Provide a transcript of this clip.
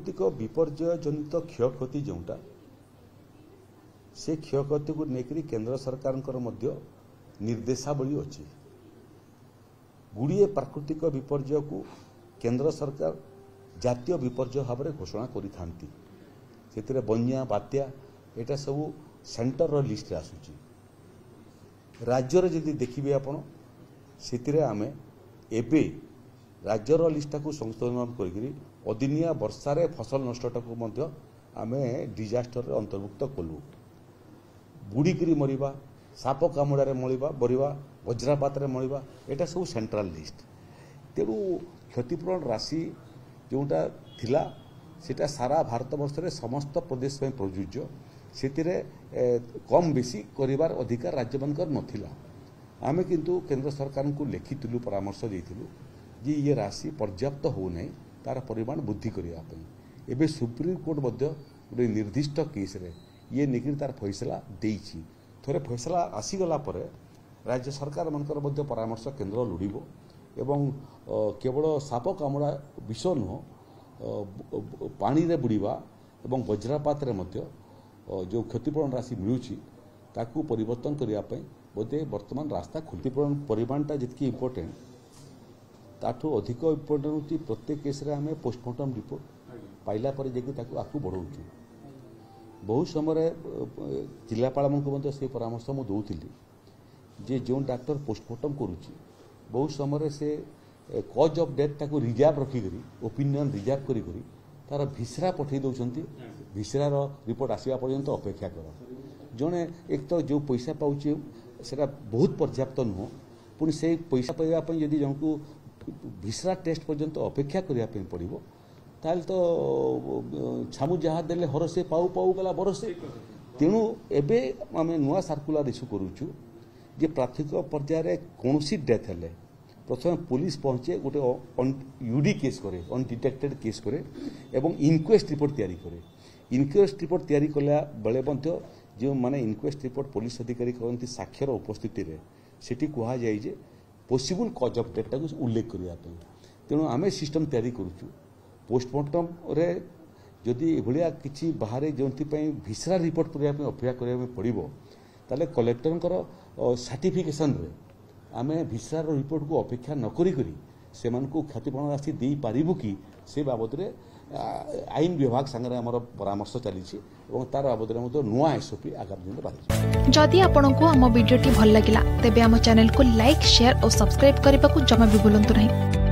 प्राकृतिक विपर्यय जनित क्षयक्षति जोटा से क्षयक्षति को लेकर केंद्र सरकार निर्देशावली अच्छी गुड़िए प्राकृतिक विपर्यय को केंद्र सरकार जातीय विपर्यय भाव में घोषणा करि बन्या बात्या एटा सब सेंटर लिस्ट आसूची राज्यर जदि देखिए आपण से आम एबे राज्यर लिस्ट को संशोधन कर अदिनिया वर्षारे फसल नष्टा को आम डिजास्टर अंतर्भुक्त कलु बुड़ीकी मरवा साप कामुड़े मरवा वज्रपात मरवा एटा सब सेंट्रल लिस्ट तेणु क्षतिपूरण राशि जोटा थिला सेटा सारा भारत वर्ष में समस्त प्रदेश में प्रযোज्य से कम बेसी करिवार अधिकार राज्य मानकर नथिला आमे किंतु केंद्र सरकार को लिखिलु परामर्श देइथिलु जे ये राशि पर्याप्त हो नहीं तार परिमाण वृद्धि करने एवं सुप्रीम कोर्ट गोटे निर्दिष्ट केस रे ये निकरी तार फैसला देइछि थोड़े फैसला आसीगला पर राज्य सरकार मानकर परामर्श केंद्र लोड़िबो एवं केवल साप कामुड़ा विष नुह पानी रे बुड़ीबा एवं वज्रपात रे मध्य जो क्षतिपूरण राशि मिलूची ताकू परिवर्तन करने बोधे वर्तमान रास्ता क्षतिपूरण परिमाणटा जितकी इम्पोर्टेंट ताठू अधिक इम्पोर्टेंट होची प्रत्येक केस रे आमे पोस्टमार्टम रिपोर्ट पाइला पर जेकी ताकू आकू बढ़ाऊँ बहुत समय जिलापाल मन से परामर्श मुझे दूसरी जे जो डॉक्टर पोस्टमार्टम करुच्ची बहुत समय से कज ऑफ डेथ ताकू रिजर्व रखिक ओपिनियन रिजर्व करी तार भिसरा पठे दौरान भिसरार रिपोर्ट आसवा पर्यंत अपेक्षा कर जड़े एक तो जो पैसा पाचे से बहुत पर्याप्त नुह पुणी से पैसा पाइबा जदि जन को भिसरा टेस्ट पर्यंत अपेक्षा करने पड़ो ताल तो छामु जहाँ देले हरसे पाऊ पाऊ गला बरसे तेणु एबे आम नुआ सर्कुलर इश्यू करुचु जे प्राथमिक पर्यायर कौन डेथ हेले प्रथम पुलिस पहुँचे गोटे यूडी केस करे अनडिटेक्टेड केस करे एवं इनक्वेस्ट रिपोर्ट तैयारी करे इनक्वेस्ट रिपोर्ट तैयारी कला बेले जो माने इनक्वेस्ट रिपोर्ट पुलिस अधिकारी करती साक्षर उपस्थिति रे सेठी कहा जाए जे पॉसिबल कज ऑफ डेथ टाक उल्लेख करने तेणु आम सिस्टम तैयारी करुचु पोस्टमार्टम रे जदि एभलिया किछि बाहर जो भिसरा रिपोर्ट करने अपेक्षा करने पड़ो ताले कलेक्टर सर्टिफिकेशन रे आमे भिसरार रिपोर्ट को अपेक्षा न करी से क्षतिपूरण राशि दे पारिबु कि से बाबद रे आईन विभाग संगे आमर परामर्श चली तार बाबद में नुआ एसओपी आगामी दिन बाहर जदि आपंक आम भिडी भल लगा तेब आम चैनल को लाइक शेयर और सब्सक्राइब करने को जमा भी भूलु नहीं।